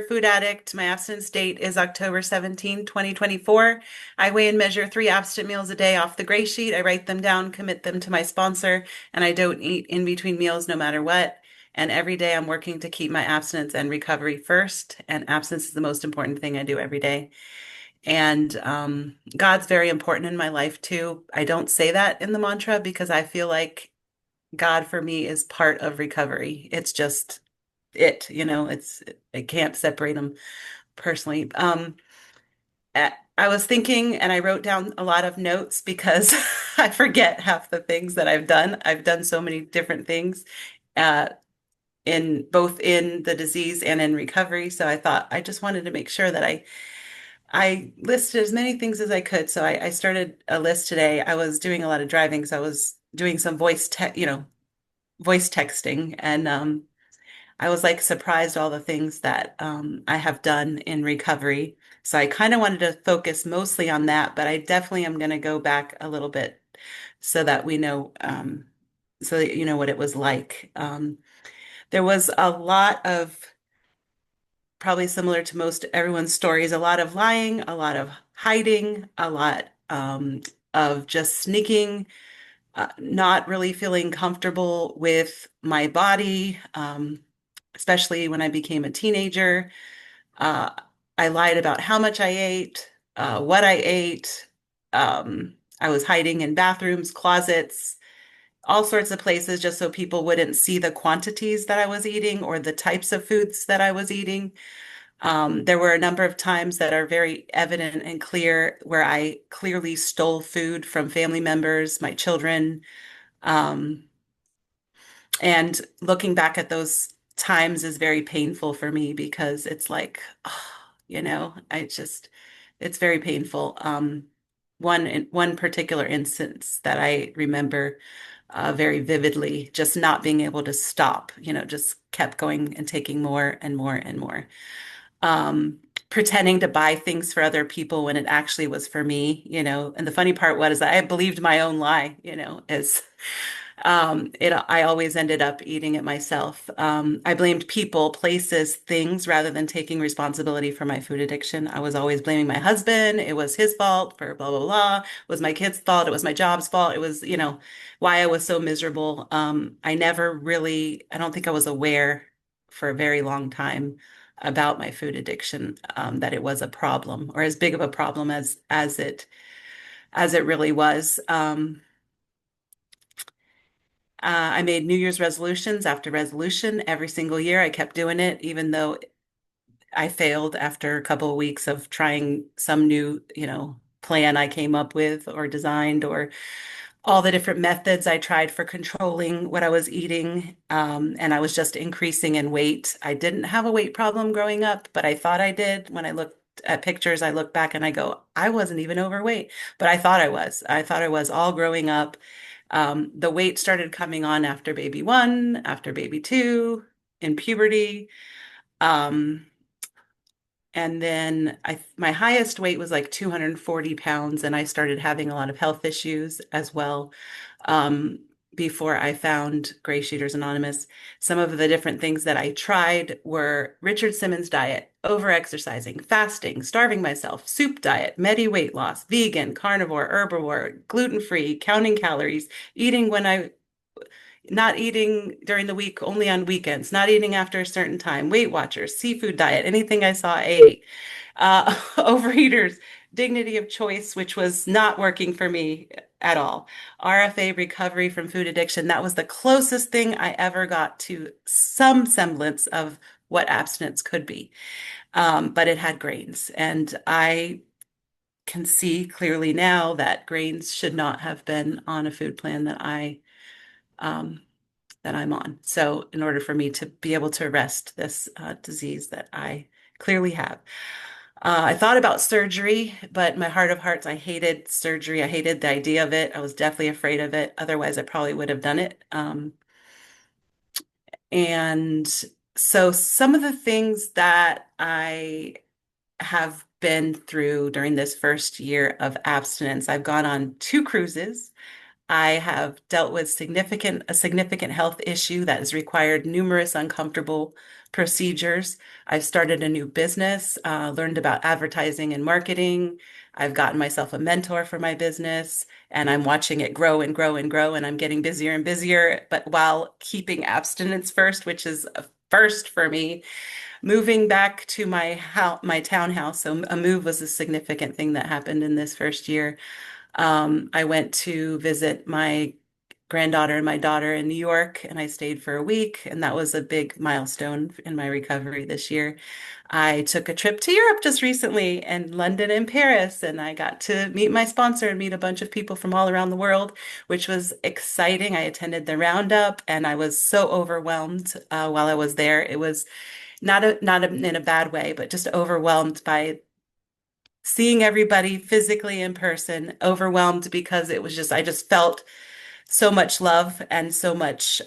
food addict. My abstinence date is October 17, 2024. I weigh and measure 3 abstinent meals a day off the gray sheet. I write them down, commit them to my sponsor, and I don't eat in between meals no matter what. And every day I'm working to keep my abstinence and recovery first. And abstinence is the most important thing I do every day. And God's very important in my life too. I don't say that in the mantra because I feel like God for me is part of recovery. It's just it's I can't separate them personally. I was thinking and I wrote down a lot of notes because I forget half the things that I've done. I've done so many different things uh, in both in the disease and in recovery. So I thought I just wanted to make sure that I listed as many things as I could. So I started a list today. I was doing a lot of driving, so I was doing some voice texting, and I was like surprised all the things that I have done in recovery. So I kind of wanted to focus mostly on that, but I definitely am going to go back a little bit so that we know, so that you know what it was like. There was a lot of, probably similar to most everyone's stories, a lot of lying, a lot of hiding, a lot of just sneaking, not really feeling comfortable with my body, especially when I became a teenager. Uh, I lied about how much I ate, what I ate. I was hiding in bathrooms, closets, all sorts of places just so people wouldn't see the quantities that I was eating or the types of foods that I was eating. There were a number of times that are very evident and clear where I clearly stole food from family members, my children. Um, and looking back at those times is very painful for me because it's like, oh, it's very painful. One particular instance that I remember very vividly, just not being able to stop, just kept going and taking more and more and more. Pretending to buy things for other people when it actually was for me, and the funny part was I believed my own lie, as I always ended up eating it myself. I blamed people, places, things rather than taking responsibility for my food addiction. I was always blaming my husband. It was his fault for blah, blah, blah. It was my kid's fault. It was my job's fault. It was, why I was so miserable. I never really, I don't think I was aware for a very long time about my food addiction, that it was a problem or as big of a problem as it really was. I made New Year's resolutions after resolution every single year. I kept doing it, even though I failed after a couple of weeks of trying some new, plan I came up with or designed, or all the different methods I tried for controlling what I was eating. And I was just increasing in weight. I didn't have a weight problem growing up, but I thought I did. When I looked at pictures, I look back and I go, I wasn't even overweight, but I thought I was. I thought I was all growing up. The weight started coming on after baby one, after baby two, in puberty. Um, and then my highest weight was like 240 pounds, and I started having a lot of health issues as well. Um, Before I found GreySheeters Anonymous, some of the different things that I tried were Richard Simmons diet, over-exercising, fasting, starving myself, soup diet, Medi weight loss, vegan, carnivore, herbivore, gluten-free, counting calories, eating when I not eating during the week, only on weekends, not eating after a certain time, Weight Watchers, seafood diet, anything I saw I ate. Overeaters, dignity of choice, which was not working for me at all. RFA, recovery from food addiction, that was the closest thing I ever got to some semblance of what abstinence could be. But it had grains. And I can see clearly now that grains should not have been on a food plan um, that I'm on. So in order for me to be able to arrest this disease that I clearly have. I thought about surgery, but my heart of hearts, I hated surgery. I hated the idea of it. I was deathly afraid of it. Otherwise, I probably would have done it. And so some of the things that I have been through during this first year of abstinence, I've gone on 2 cruises. I have dealt with a significant health issue that has required numerous uncomfortable procedures. I've started a new business, learned about advertising and marketing. I've gotten myself a mentor for my business, and I'm watching it grow and grow and grow, and I'm getting busier and busier, but while keeping abstinence first, which is a first for me. Moving back to my townhouse, so a move was a significant thing that happened in this first year. I went to visit my granddaughter and my daughter in New York, and I stayed for a week, and that was a big milestone in my recovery this year. I took a trip to Europe just recently, and London and Paris, and I got to meet my sponsor and meet a bunch of people from all around the world, which was exciting. I attended the roundup, and I was so overwhelmed while I was there. It was in a bad way, but just overwhelmed by seeing everybody physically in person, overwhelmed because it was just, I just felt so much love and so much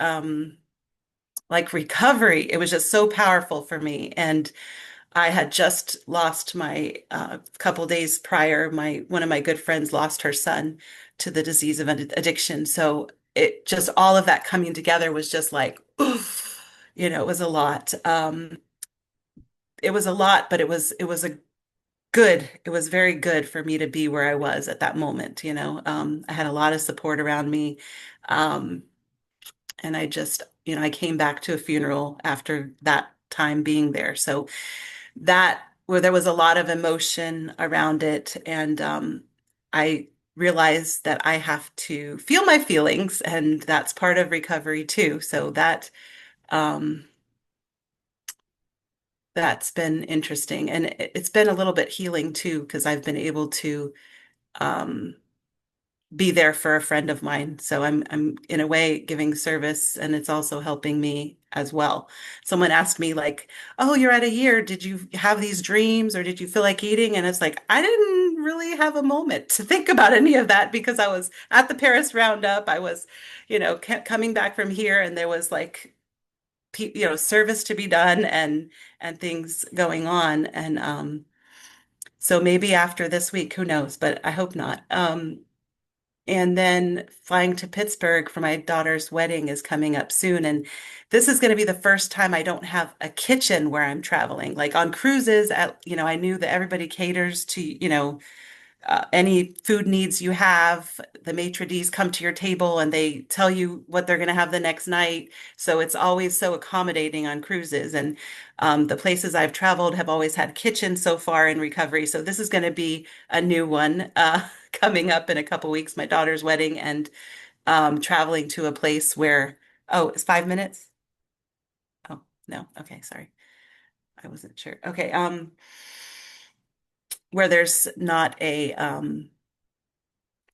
like recovery. It was just so powerful for me. And I had just lost my couple days prior, my one of my good friends lost her son to the disease of addiction. So it just all of that coming together was just like, oof, it was a lot. It was a lot, but it was a it was very good for me to be where I was at that moment. I had a lot of support around me. Um, and I just, I came back to a funeral after that time being there. So that, where there was a lot of emotion around it. And I realized that I have to feel my feelings, and that's part of recovery too. So um, that's been interesting. And it's been a little bit healing too, because I've been able to um, be there for a friend of mine. So I'm in a way giving service, and it's also helping me as well. Someone asked me like, "Oh, you're at a year. Did you have these dreams or did you feel like eating?" And it's like, I didn't really have a moment to think about any of that because I was at the Paris Roundup. I was, coming back from here, and there was like service to be done and things going on. And so maybe after this week, who knows, but I hope not. And then flying to Pittsburgh for my daughter's wedding is coming up soon. And this is going to be the first time I don't have a kitchen where I'm traveling. Like on cruises, I knew that everybody caters to, any food needs you have. The maitre d's come to your table and they tell you what they're going to have the next night. So it's always so accommodating on cruises. And the places I've traveled have always had kitchens so far in recovery. So this is going to be a new one coming up in a couple weeks, my daughter's wedding, and traveling to a place where, oh, it's 5 minutes? Oh, no. Okay, sorry. I wasn't sure. Okay, where there's not going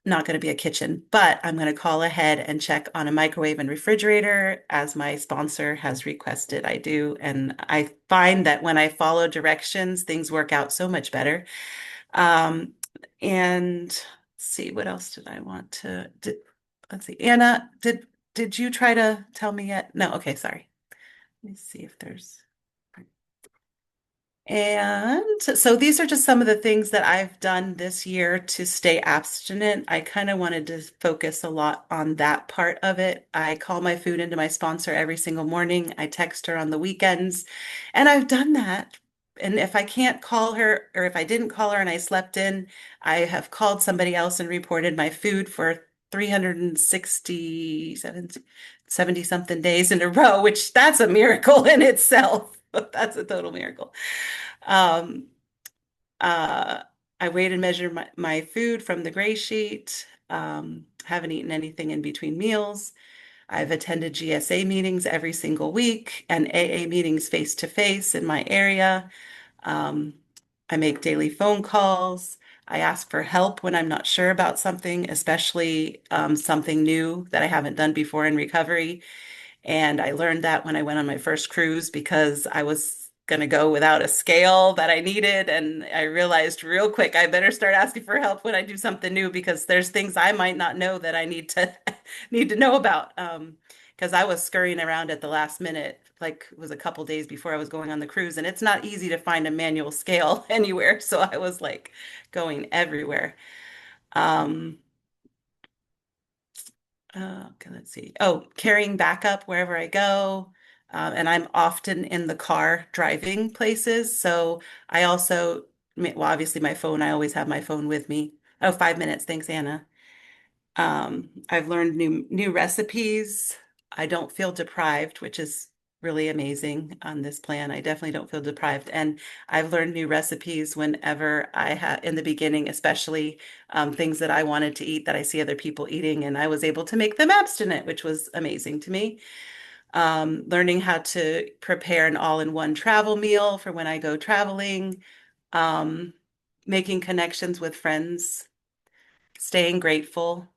to be a kitchen, but I'm going to call ahead and check on a microwave and refrigerator as my sponsor has requested I do. And I find that when I follow directions, things work out so much better. Um, and let's see, what else did I want to, let's see, Anna, did you try to tell me yet? No, okay, sorry. Let me see if there's and so these are just some of the things that I've done this year to stay abstinent. I kind of wanted to focus a lot on that part of it. I call my food into my sponsor every single morning. I text her on the weekends, and I've done that. And if I can't call her, or if I didn't call her and I slept in, I have called somebody else and reported my food for 367, 70 something days in a row, which that's a miracle in itself. That's a total miracle. Um, uh, I weighed and measured my food from the gray sheet. Haven't eaten anything in between meals. I've attended GSA meetings every single week and AA meetings face to face in my area. Um, I make daily phone calls. I ask for help when I'm not sure about something, especially something new that I haven't done before in recovery. And I learned that when I went on my first cruise because I was going to go without a scale that I needed. And I realized real quick, I better start asking for help when I do something new because there's things I might not know that I need to need to know about. Because I was scurrying around at the last minute, like it was a couple days before I was going on the cruise, and it's not easy to find a manual scale anywhere. So I was like going everywhere. Um, Okay, let's see. Oh, carrying backup wherever I go. And I'm often in the car driving places. So I also, well, obviously my phone, I always have my phone with me. Oh, 5 minutes. Thanks, Anna. I've learned new recipes. I don't feel deprived, which is really amazing on this plan. I definitely don't feel deprived. And I've learned new recipes whenever I have, in the beginning, especially things that I wanted to eat that I see other people eating, and I was able to make them abstinent, which was amazing to me. Learning how to prepare an all-in-one travel meal for when I go traveling, um, making connections with friends, staying grateful.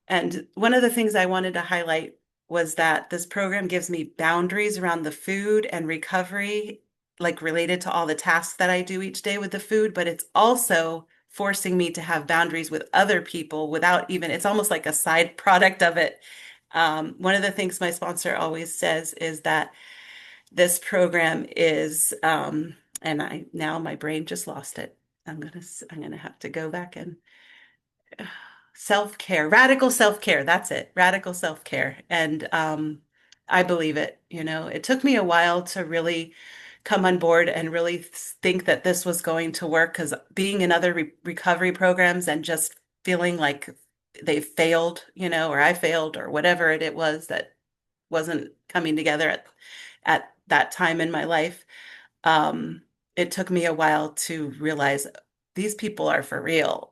And one of the things I wanted to highlight was that this program gives me boundaries around the food and recovery, like related to all the tasks that I do each day with the food, but it's also forcing me to have boundaries with other people without even, it's almost like a side product of it. One of the things my sponsor always says is that this program is, and I now my brain just lost it. I'm gonna have to go back and self-care, radical self-care. That's it, radical self-care. And I believe it. It took me a while to really come on board and really think that this was going to work because being in other recovery programs and just feeling like they failed, or I failed or whatever it was that wasn't coming together at that time in my life. um, it took me a while to realize these people are for real.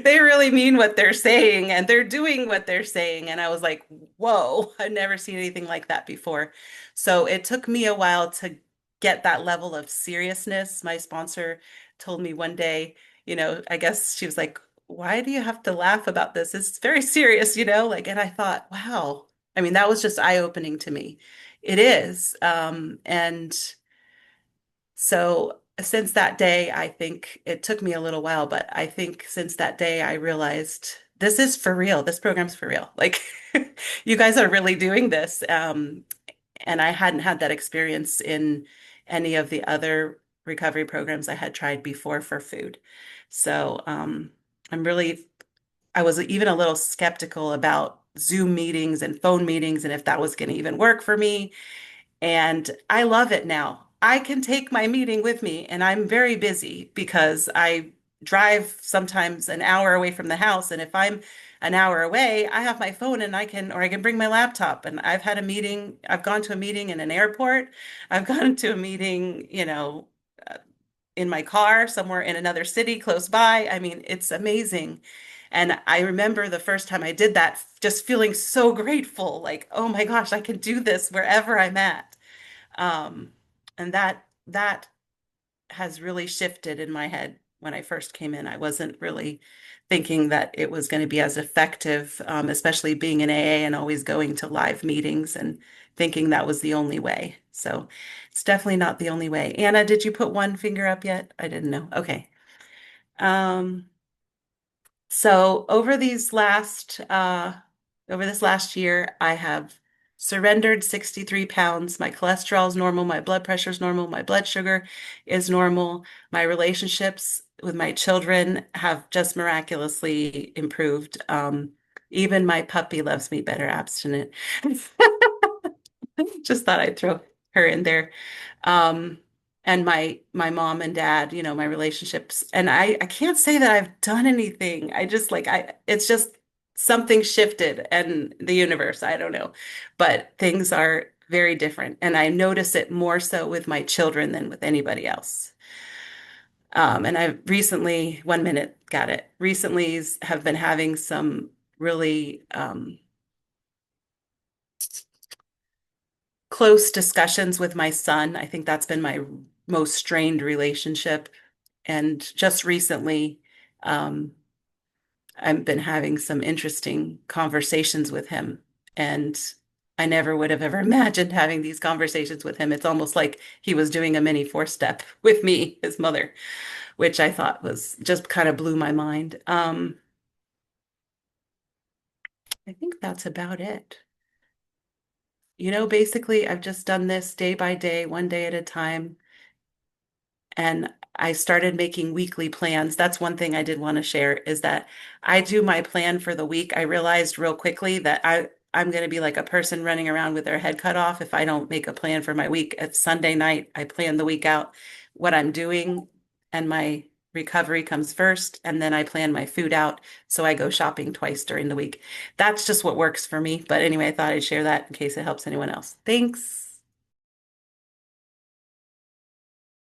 They really mean what they're saying and they're doing what they're saying. And I was like, whoa, I've never seen anything like that before. So it took me a while to get that level of seriousness. My sponsor told me one day, I guess she was like, why do you have to laugh about this? It's very serious, like, and I thought, wow. I mean, that was just eye-opening to me. It is. And so since that day, I think it took me a little while, but I think since that day, I realized this is for real. This program's for real. Like, you guys are really doing this. And I hadn't had that experience in any of the other recovery programs I had tried before for food. So, I'm really, I was even a little skeptical about Zoom meetings and phone meetings and if that was going to even work for me. And I love it now. I can take my meeting with me, and I'm very busy because I drive sometimes an hour away from the house. And if I'm an hour away, I have my phone and or I can bring my laptop. And I've gone to a meeting in an airport. I've gone to a meeting, in my car somewhere in another city close by. I mean, it's amazing. And I remember the first time I did that, just feeling so grateful, like, oh my gosh, I can do this wherever I'm at. Um, and that has really shifted in my head. When I first came in, I wasn't really thinking that it was going to be as effective, especially being in AA and always going to live meetings and thinking that was the only way. So it's definitely not the only way. Anna, did you put one finger up yet? I didn't know. Okay. Um, so over this last year, I have surrendered 63 pounds. My cholesterol is normal, my blood pressure is normal, my blood sugar is normal. My relationships with my children have just miraculously improved. Even my puppy loves me better abstinent. Just thought I'd throw her in there. Um, and my mom and dad, my relationships. And I can't say that I've done anything. I just like I it's just something shifted and the universe, I don't know. But things are very different. And I notice it more so with my children than with anybody else. And I've recently, 1 minute, got it. Recently have been having some really close discussions with my son. I think that's been my most strained relationship. And just recently, um, I've been having some interesting conversations with him. And I never would have ever imagined having these conversations with him. It's almost like he was doing a mini four-step with me, his mother, which I thought was just kind of blew my mind. I think that's about it. Basically, I've just done this day by day, one day at a time. and I started making weekly plans. That's one thing I did want to share is that I do my plan for the week. I realized real quickly that I'm going to be like a person running around with their head cut off if I don't make a plan for my week. At Sunday night, I plan the week out, what I'm doing, and my recovery comes first, and then I plan my food out. So I go shopping twice during the week. That's just what works for me. But anyway, I thought I'd share that in case it helps anyone else. Thanks.